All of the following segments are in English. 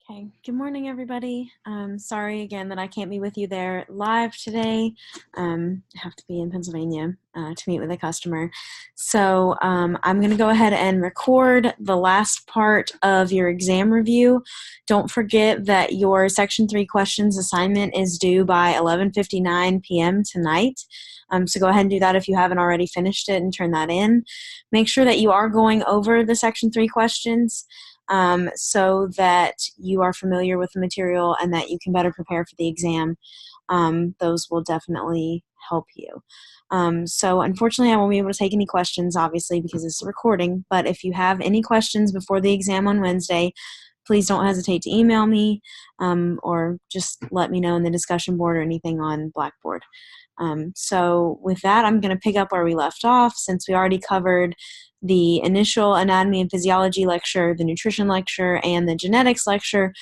Okay, good morning, everybody. Sorry again that I can't be with you there live today. I have to be in Pennsylvania to meet with a customer. So I'm going to go ahead and record the last part of your exam review. Don't forget that your Section 3 questions assignment is due by 11:59 p.m. tonight. So go ahead and do that if you haven't already finished it and turn that in. Make sure that you are going over the Section 3 questions. So that you are familiar with the material and that you can better prepare for the exam. Those will definitely help you. So unfortunately, I won't be able to take any questions, obviously, because it's a recording, but if you have any questions before the exam on Wednesday, please don't hesitate to email me or just let me know in the discussion board or anything on Blackboard. So with that, I'm going to pick up where we left off since we already covered the initial anatomy and physiology lecture, the nutrition lecture, and the genetics lecture.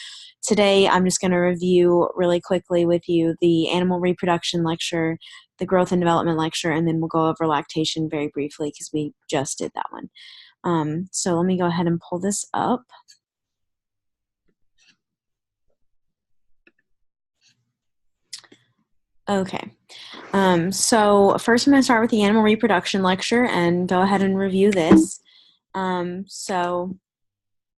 Today, I'm just going to review really quickly with you the animal reproduction lecture, the growth and development lecture, and then we'll go over lactation very briefly because we just did that one. So let me go ahead and pull this up. Okay. So first I'm going to start with the animal reproduction lecture and go ahead and review this. So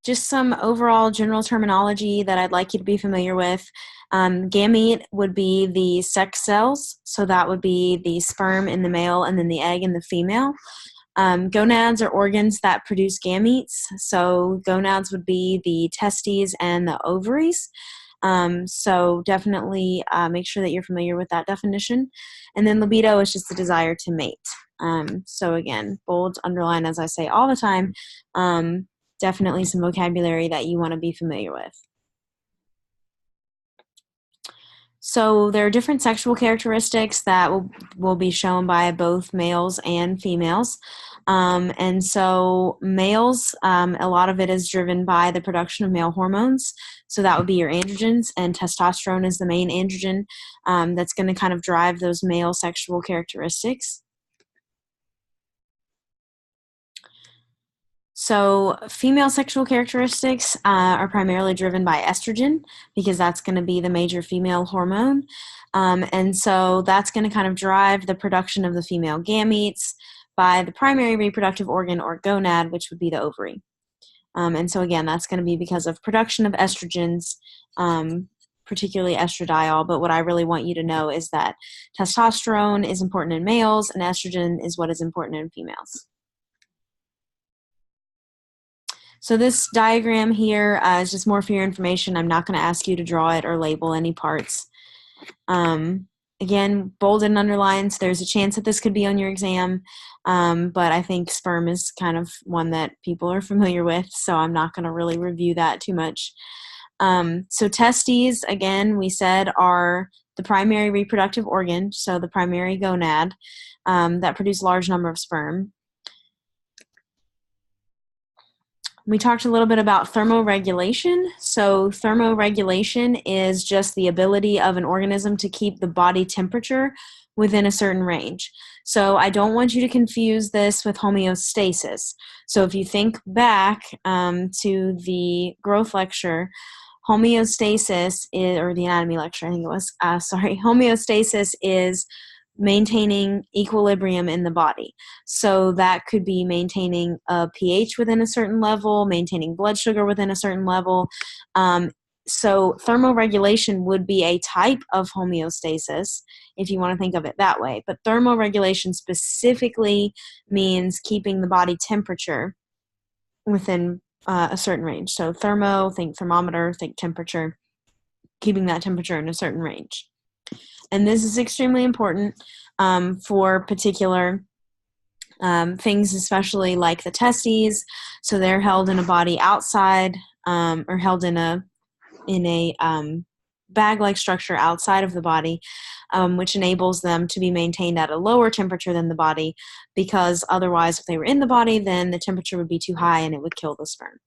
just some overall general terminology that I'd like you to be familiar with. Gamete would be the sex cells, so that would be the sperm in the male and then the egg in the female. Gonads are organs that produce gametes, so gonads would be the testes and the ovaries. So definitely make sure that you're familiar with that definition. And then libido is just the desire to mate. So again, bold, underline, as I say all the time, definitely some vocabulary that you want to be familiar with. So there are different sexual characteristics that will be shown by both males and females. And so males, a lot of it is driven by the production of male hormones. So that would be your androgens, and testosterone is the main androgen that's going to kind of drive those male sexual characteristics. So female sexual characteristics are primarily driven by estrogen because that's going to be the major female hormone. And so that's going to kind of drive the production of the female gametes by the primary reproductive organ or gonad, which would be the ovary. And so again, that's going to be because of production of estrogens, particularly estradiol. But what I really want you to know is that testosterone is important in males and estrogen is what is important in females. So this diagram here is just more for your information. I'm not going to ask you to draw it or label any parts. Again, bolded and underlined, so there's a chance that this could be on your exam, but I think sperm is kind of one that people are familiar with, so I'm not going to really review that too much. So testes, again, we said are the primary reproductive organ, so the primary gonad that produce a large number of sperm. We talked a little bit about thermoregulation. So thermoregulation is just the ability of an organism to keep the body temperature within a certain range. So I don't want you to confuse this with homeostasis. So if you think back to the growth lecture, homeostasis is, or the anatomy lecture, I think it was, homeostasis is maintaining equilibrium in the body. So that could be maintaining a pH within a certain level, maintaining blood sugar within a certain level. So thermoregulation would be a type of homeostasis, if you want to think of it that way. But thermoregulation specifically means keeping the body temperature within a certain range. So thermo, think thermometer, think temperature, keeping that temperature in a certain range. And this is extremely important for particular things, especially like the testes. So they're held in a body outside or held in a bag-like structure outside of the body, which enables them to be maintained at a lower temperature than the body, because otherwise if they were in the body, then the temperature would be too high and it would kill the sperm.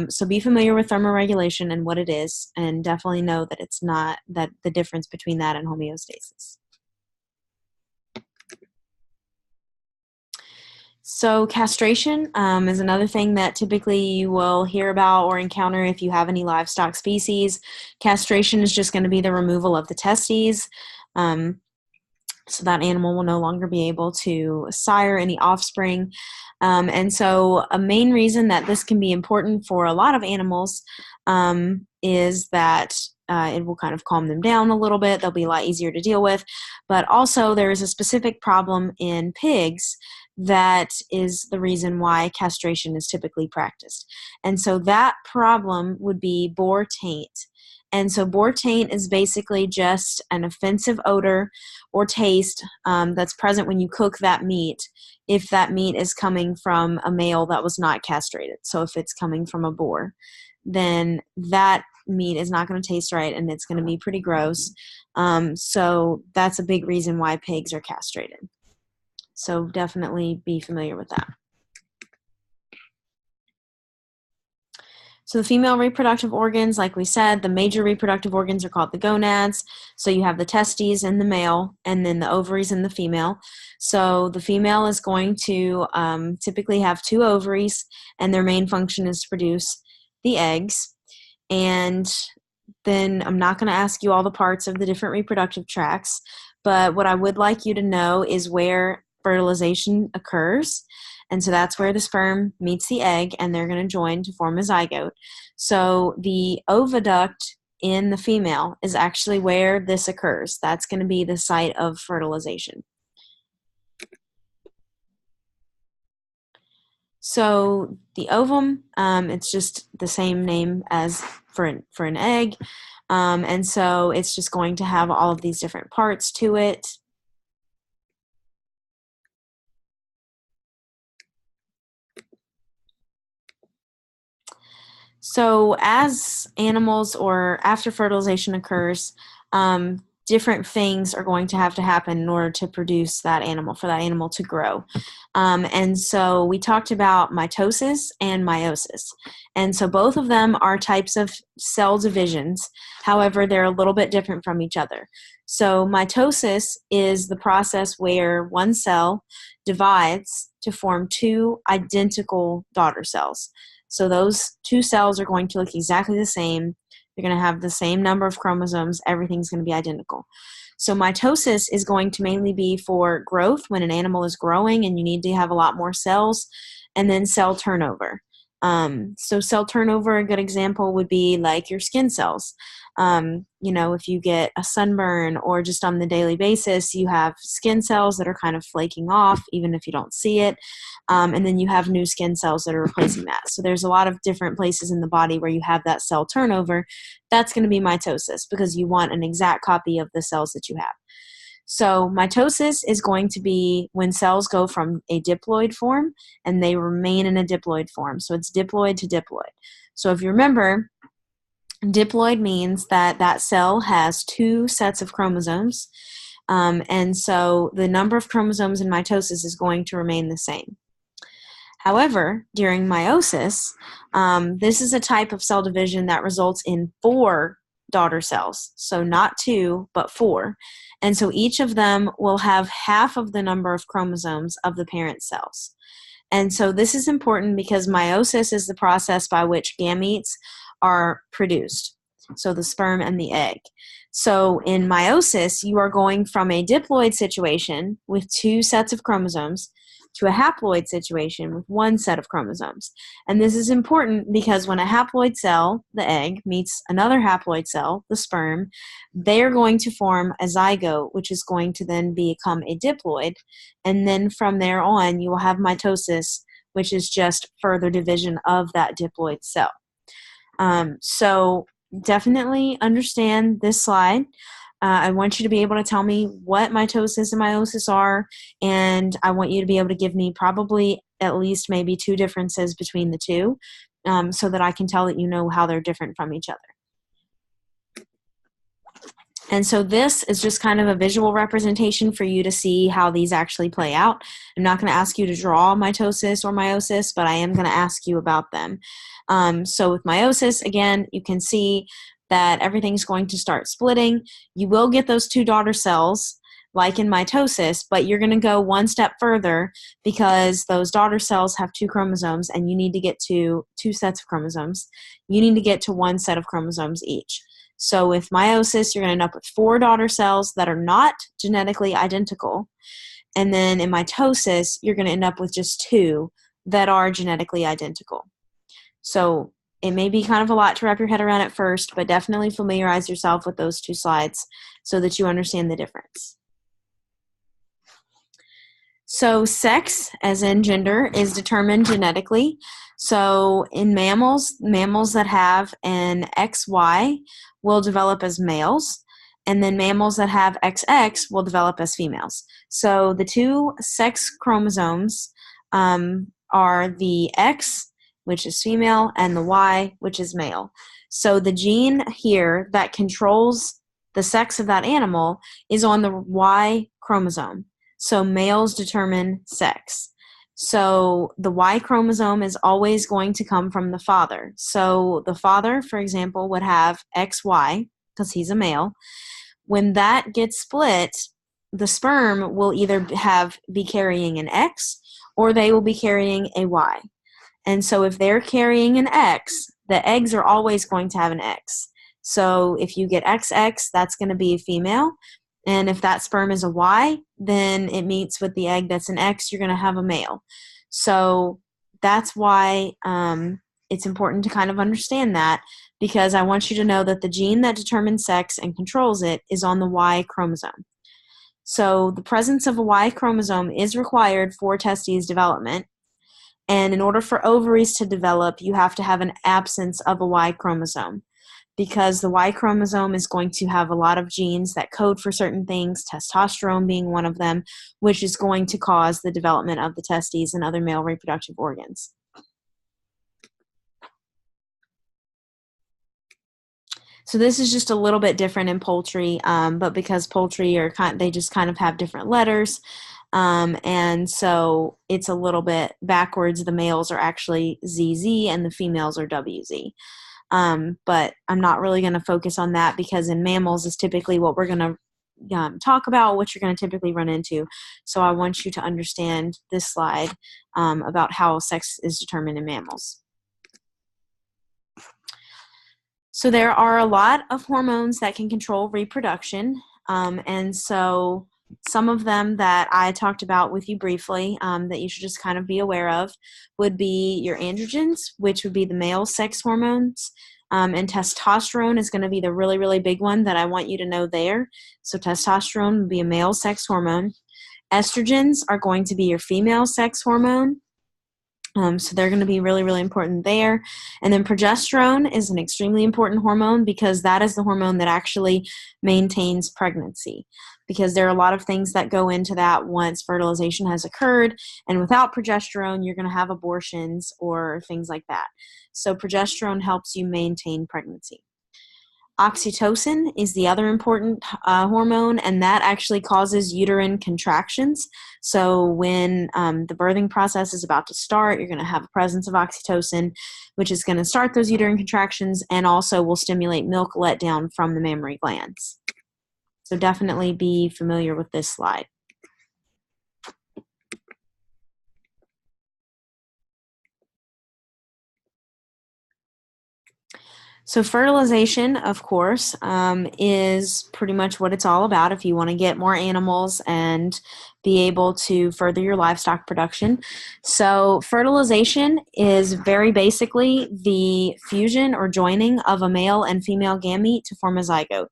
So be familiar with thermoregulation and what it is, and definitely know that it's not that the difference between that and homeostasis. So castration is another thing that typically you will hear about or encounter if you have any livestock species. Castration is just going to be the removal of the testes. So that animal will no longer be able to sire any offspring. And so a main reason that this can be important for a lot of animals is that it will kind of calm them down a little bit. They'll be a lot easier to deal with. But also there is a specific problem in pigs that is the reason why castration is typically practiced. And so that problem would be boar taint. And so boar taint is basically just an offensive odor or taste that's present when you cook that meat if that meat is coming from a male that was not castrated. So if it's coming from a boar, then that meat is not going to taste right and it's going to be pretty gross. So that's a big reason why pigs are castrated. So definitely be familiar with that. So the female reproductive organs, like we said, the major reproductive organs are called the gonads. So you have the testes in the male and then the ovaries in the female. So the female is going to typically have 2 ovaries and their main function is to produce the eggs. And then I'm not going to ask you all the parts of the different reproductive tracts, but what I would like you to know is where fertilization occurs. And so that's where the sperm meets the egg and they're going to join to form a zygote. So the oviduct in the female is actually where this occurs. That's going to be the site of fertilization. So the ovum, it's just the same name as for an egg. And so it's just going to have all of these different parts to it. So as animals or after fertilization occurs, different things are going to have to happen in order to produce that animal, for that animal to grow. And so we talked about mitosis and meiosis. And so both of them are types of cell divisions. However, they're a little bit different from each other. So mitosis is the process where one cell divides to form 2 identical daughter cells. So those 2 cells are going to look exactly the same. They're going to have the same number of chromosomes. Everything's going to be identical. So mitosis is going to mainly be for growth when an animal is growing and you need to have a lot more cells, and then cell turnover. So cell turnover, a good example would be like your skin cells. If you get a sunburn or just on the daily basis, you have skin cells that are kind of flaking off, even if you don't see it. And then you have new skin cells that are replacing that. So there's a lot of different places in the body where you have that cell turnover. That's going to be mitosis because you want an exact copy of the cells that you have. So mitosis is going to be when cells go from a diploid form and they remain in a diploid form. So it's diploid to diploid. So if you remember, diploid means that that cell has 2 sets of chromosomes. And so the number of chromosomes in mitosis is going to remain the same. However, during meiosis, this is a type of cell division that results in 4 daughter cells. So not 2, but 4. And so each of them will have half of the number of chromosomes of the parent cells. And so this is important because meiosis is the process by which gametes are produced. So the sperm and the egg. So in meiosis, you are going from a diploid situation with 2 sets of chromosomes to a haploid situation with 1 set of chromosomes. And this is important because when a haploid cell, the egg, meets another haploid cell, the sperm, they are going to form a zygote, which is going to then become a diploid. And then from there on, you will have mitosis, which is just further division of that diploid cell. So definitely understand this slide. I want you to be able to tell me what mitosis and meiosis are, and I want you to be able to give me probably at least maybe 2 differences between the 2 so that I can tell that you know how they're different from each other. And so this is just kind of a visual representation for you to see how these actually play out. I'm not going to ask you to draw mitosis or meiosis, but I am going to ask you about them. So with meiosis, again, you can see that everything's going to start splitting. You will get those 2 daughter cells, like in mitosis, but you're going to go one step further because those daughter cells have 2 chromosomes and you need to get to 2 sets of chromosomes. You need to get to 1 set of chromosomes each. So with meiosis, you're going to end up with 4 daughter cells that are not genetically identical. And then in mitosis, you're going to end up with just 2 that are genetically identical. So it may be kind of a lot to wrap your head around at first, but definitely familiarize yourself with those 2 slides so that you understand the difference. So sex, as in gender, is determined genetically. So in mammals that have an XY will develop as males, and then mammals that have XX will develop as females. So the 2 sex chromosomes are the X, which is female, and the Y, which is male. So the gene here that controls the sex of that animal is on the Y chromosome. So males determine sex. So the Y chromosome is always going to come from the father. So the father, for example, would have XY because he's a male. When that gets split, the sperm will either be carrying an X or they will be carrying a Y. And so if they're carrying an X, the eggs are always going to have an X. So if you get XX, that's going to be a female. And if that sperm is a Y, then it meets with the egg that's an X, you're going to have a male. So that's why it's important to kind of understand that, because I want you to know that the gene that determines sex and controls it is on the Y chromosome. So the presence of a Y chromosome is required for testes development. And in order for ovaries to develop, you have to have an absence of a Y chromosome, because the Y chromosome is going to have a lot of genes that code for certain things, testosterone being one of them, which is going to cause the development of the testes and other male reproductive organs. So this is just a little bit different in poultry, but because poultry they just kind of have different letters, and so it's a little bit backwards. The males are actually ZZ and the females are WZ. But I'm not really going to focus on that because in mammals is typically what we're going to talk about, what you're going to typically run into. So I want you to understand this slide about how sex is determined in mammals. So there are a lot of hormones that can control reproduction, and so some of them that I talked about with you briefly that you should just kind of be aware of would be your androgens, which would be the male sex hormones, and testosterone is going to be the really, really big one that I want you to know there. So testosterone would be a male sex hormone. Estrogens are going to be your female sex hormone. So they're going to be really, really important there. And then progesterone is an extremely important hormone because that is the hormone that actually maintains pregnancy. Because there are a lot of things that go into that once fertilization has occurred. And without progesterone, you're going to have abortions or things like that. So progesterone helps you maintain pregnancy. Oxytocin is the other important hormone, and that actually causes uterine contractions. So when the birthing process is about to start, you're going to have a presence of oxytocin, which is going to start those uterine contractions and also will stimulate milk letdown from the mammary glands. So definitely be familiar with this slide. So fertilization, of course, is pretty much what it's all about if you want to get more animals and be able to further your livestock production. So fertilization is very basically the fusion or joining of a male and female gamete to form a zygote.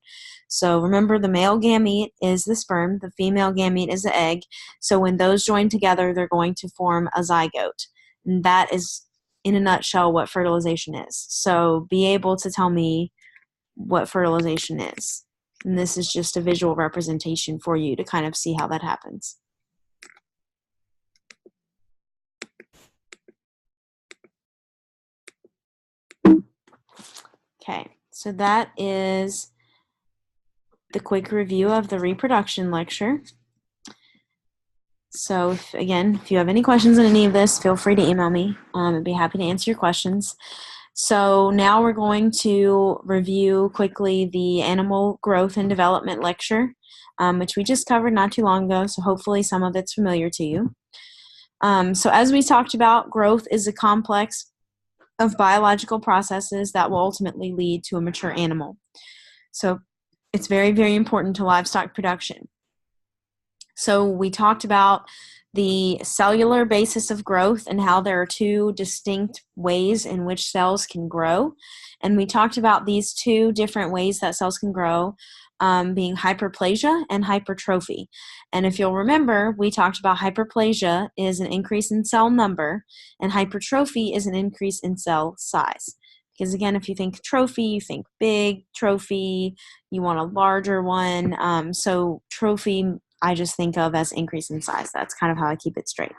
So remember, the male gamete is the sperm, the female gamete is the egg. So when those join together, they're going to form a zygote. And that is, in a nutshell, what fertilization is. So be able to tell me what fertilization is. And this is just a visual representation for you to kind of see how that happens. Okay, so that is the quick review of the reproduction lecture. So if you have any questions on any of this, feel free to email me. I'd be happy to answer your questions. So now we're going to review quickly the animal growth and development lecture, which we just covered not too long ago, so hopefully some of it's familiar to you. So as we talked about, growth is a complex of biological processes that will ultimately lead to a mature animal. So it's very, very important to livestock production. So we talked about the cellular basis of growth and how there are two distinct ways in which cells can grow. And we talked about these two different ways that cells can grow, being hyperplasia and hypertrophy. And if you'll remember, we talked about hyperplasia is an increase in cell number, and hypertrophy is an increase in cell size. Because again, if you think trophy, you think big trophy, you want a larger one. So trophy, I just think of as increase in size. That's kind of how I keep it straight.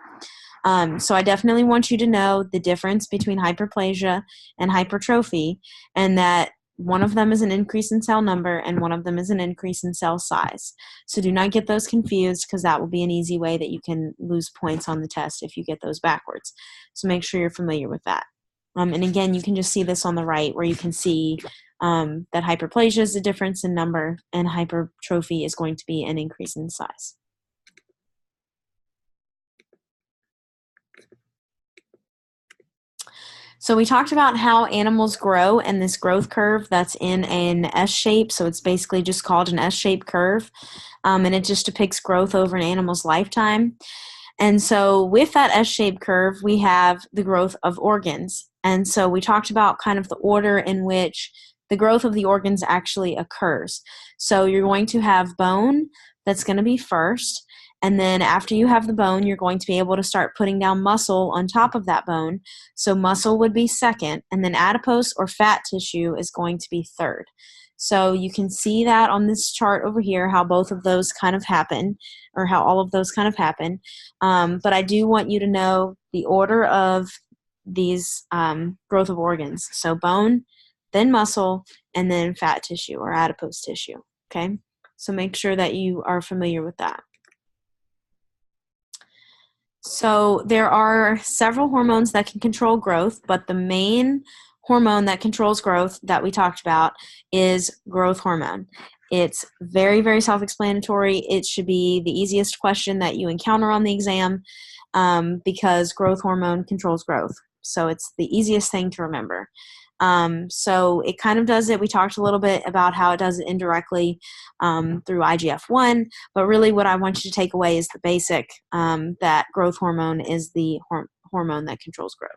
So I definitely want you to know the difference between hyperplasia and hypertrophy, and that one of them is an increase in cell number and one of them is an increase in cell size. So do not get those confused, because that will be an easy way that you can lose points on the test if you get those backwards. So make sure you're familiar with that. And again, you can just see this on the right, where you can see that hyperplasia is a difference in number and hypertrophy is going to be an increase in size. So we talked about how animals grow and this growth curve that's in an S shape. So it's basically just called an S-shaped curve. And it just depicts growth over an animal's lifetime. And so with that S-shaped curve, we have the growth of organs. And so we talked about kind of the order in which the growth of the organs actually occurs. So you're going to have bone that's going to be first. And then after you have the bone, you're going to be able to start putting down muscle on top of that bone. So muscle would be second. And then adipose or fat tissue is going to be third. So you can see that on this chart over here, how both of those kind of happen, or how all of those kind of happen. But I do want you to know the order of these growth of organs. So bone, then muscle, and then fat tissue or adipose tissue, okay? So make sure that you are familiar with that. So there are several hormones that can control growth, but the main hormone that controls growth that we talked about is growth hormone. It's very, very self-explanatory. It should be the easiest question that you encounter on the exam, because growth hormone controls growth. So it's the easiest thing to remember. So it kind of does it. We talked a little bit about how it does it indirectly through IGF-1, but really what I want you to take away is the basic, that growth hormone is the hormone that controls growth.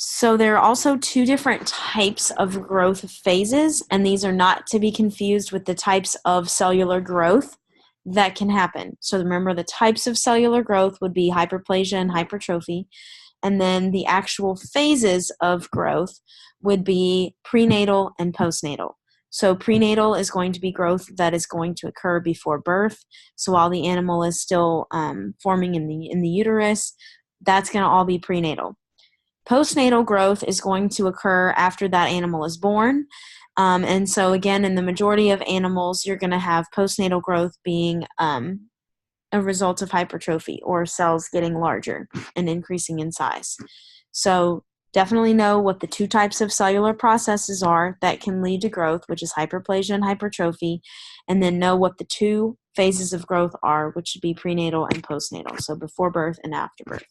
So there are also two different types of growth phases, and these are not to be confused with the types of cellular growth that can happen. So remember, the types of cellular growth would be hyperplasia and hypertrophy, and then the actual phases of growth would be prenatal and postnatal. So prenatal is going to be growth that is going to occur before birth. So while the animal is still forming in the uterus, that's going to all be prenatal. Postnatal growth is going to occur after that animal is born. And so again, in the majority of animals, you're going to have postnatal growth being a result of hypertrophy, or cells getting larger and increasing in size. So definitely know what the two types of cellular processes are that can lead to growth, which is hyperplasia and hypertrophy, and then know what the two phases of growth are, which would be prenatal and postnatal, so before birth and after birth.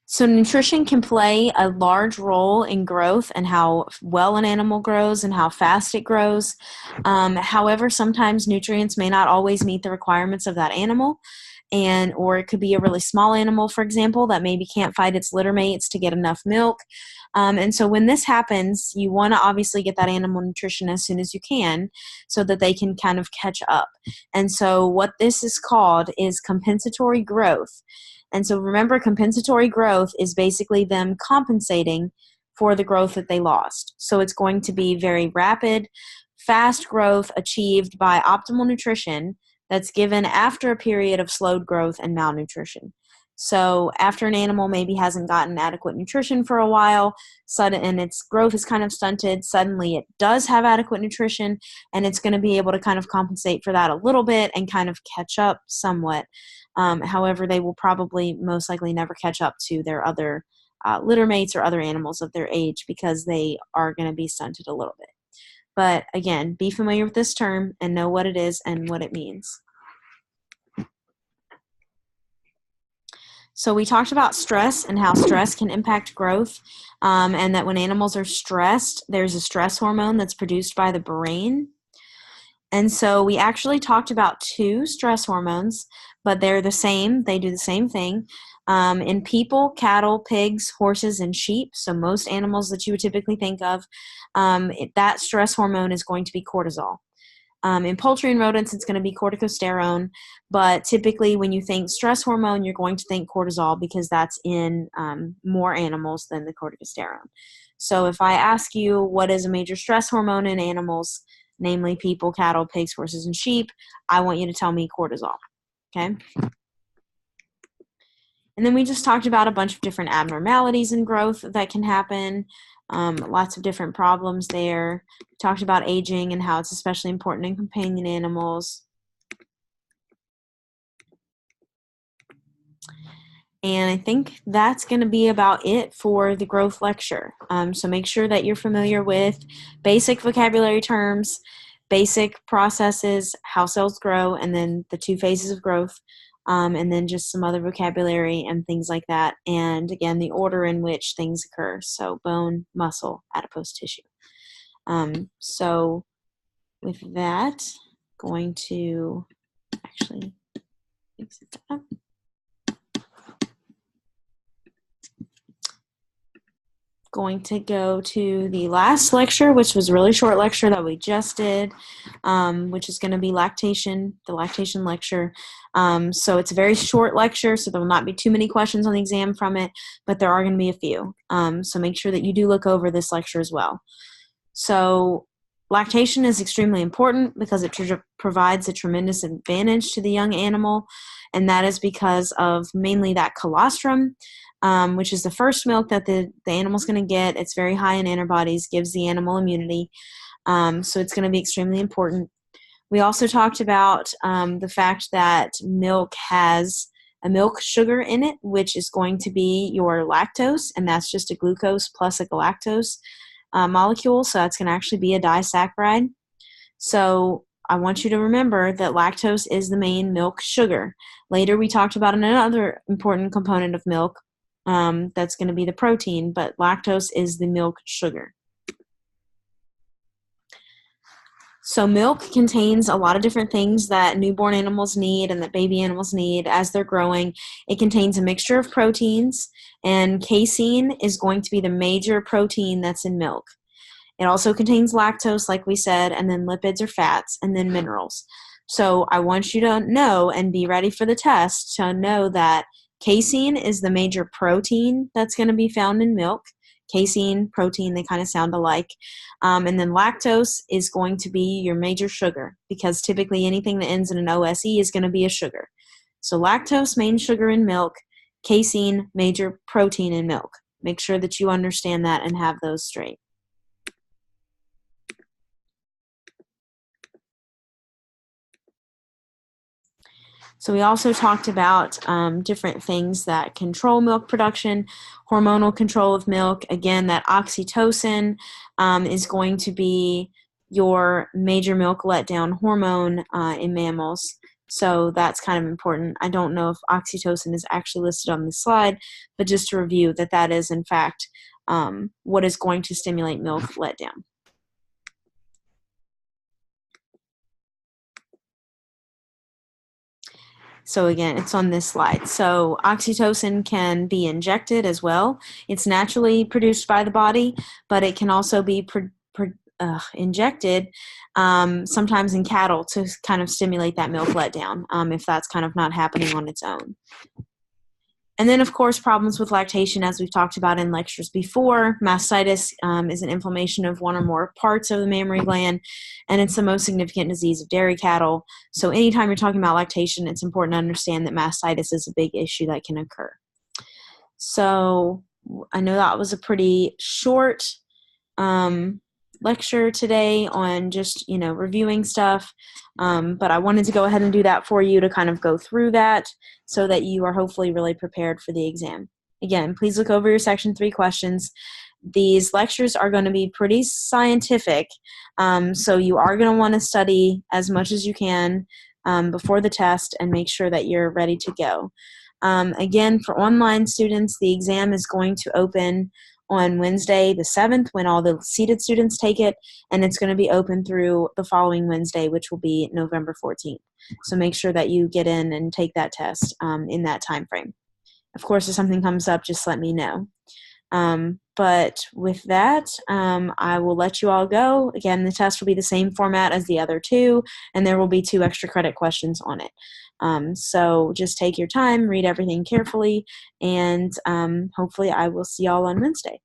So nutrition can play a large role in growth and how well an animal grows and how fast it grows. However, sometimes nutrients may not always meet the requirements of that animal, or it could be a really small animal, for example, that maybe can't fight its litter mates to get enough milk. And so when this happens, you want to obviously get that animal nutrition as soon as you can so that they can kind of catch up. And so what this is called is compensatory growth. And so remember, compensatory growth is basically them compensating for the growth that they lost. So it's going to be very rapid, fast growth achieved by optimal nutrition that's given after a period of slowed growth and malnutrition. So after an animal maybe hasn't gotten adequate nutrition for a while, and its growth is kind of stunted, suddenly it does have adequate nutrition, and it's going to be able to kind of compensate for that a little bit and kind of catch up somewhat. However, they will probably most likely never catch up to their other litter mates or other animals of their age because they are going to be stunted a little bit. But again, be familiar with this term and know what it is and what it means. So we talked about stress and how stress can impact growth, and that when animals are stressed, there's a stress hormone that's produced by the brain. And so we actually talked about two stress hormones, but they're the same. They do the same thing. In people, cattle, pigs, horses, and sheep, so most animals that you would typically think of, that stress hormone is going to be cortisol. In poultry and rodents, it's going to be corticosterone, but typically when you think stress hormone, you're going to think cortisol because that's in more animals than the corticosterone. So if I ask you what is a major stress hormone in animals, namely people, cattle, pigs, horses, and sheep, I want you to tell me cortisol, okay? And then we just talked about a bunch of different abnormalities in growth that can happen. Lots of different problems there. We talked about aging and how it's especially important in companion animals. And I think that's going to be about it for the growth lecture. So make sure that you're familiar with basic vocabulary terms, basic processes, how cells grow, and then the two phases of growth. And then just some other vocabulary and things like that. And again, the order in which things occur. So bone, muscle, adipose tissue. So with that, going to actually exit that. Going to go to the last lecture, which was a really short lecture that we just did, which is going to be lactation, the lactation lecture. So it's a very short lecture, so there will not be too many questions on the exam from it, but there are going to be a few. So make sure that you do look over this lecture as well. So lactation is extremely important because it provides a tremendous advantage to the young animal, and that is because of mainly that colostrum, which is the first milk that the animal's going to get. It's very high in antibodies, gives the animal immunity, so it's going to be extremely important. We also talked about the fact that milk has a milk sugar in it, which is going to be your lactose, and that's just a glucose plus a galactose molecule, so that's going to actually be a disaccharide. So I want you to remember that lactose is the main milk sugar. Later we talked about another important component of milk, that's going to be the protein, but lactose is the milk sugar. So milk contains a lot of different things that newborn animals need and that baby animals need as they're growing. It contains a mixture of proteins, and casein is going to be the major protein that's in milk. It also contains lactose, like we said, and then lipids or fats, and then minerals. So I want you to know and be ready for the test to know that casein is the major protein that's going to be found in milk. Casein, protein, they kind of sound alike. And then lactose is going to be your major sugar because typically anything that ends in an OSE is going to be a sugar. So lactose, main sugar in milk, casein, major protein in milk. Make sure that you understand that and have those straight. So we also talked about different things that control milk production, hormonal control of milk. Again, that oxytocin is going to be your major milk letdown hormone in mammals. So that's kind of important. I don't know if oxytocin is actually listed on the slide, but just to review that is in fact what is going to stimulate milk letdown. So again, it's on this slide. So oxytocin can be injected as well. It's naturally produced by the body, but it can also be injected sometimes in cattle to kind of stimulate that milk letdown if that's kind of not happening on its own. And then, of course, problems with lactation, as we've talked about in lectures before. Mastitis is an inflammation of one or more parts of the mammary gland, and it's the most significant disease of dairy cattle. So anytime you're talking about lactation, it's important to understand that mastitis is a big issue that can occur. So I know that was a pretty short lecture today on just, reviewing stuff. But I wanted to go ahead and do that for you to kind of go through that so that you are hopefully really prepared for the exam. Again, please look over your Section 3 questions. These lectures are going to be pretty scientific, so you are going to want to study as much as you can before the test and make sure that you're ready to go. Again, for online students, the exam is going to open on Wednesday the 7th when all the seated students take it, and it's going to be open through the following Wednesday, which will be November 14th. So make sure that you get in and take that test in that time frame. Of course, if something comes up, just let me know. But with that, I will let you all go. Again, the test will be the same format as the other two, and there will be 2 extra credit questions on it. So just take your time, read everything carefully, and hopefully I will see y'all on Wednesday.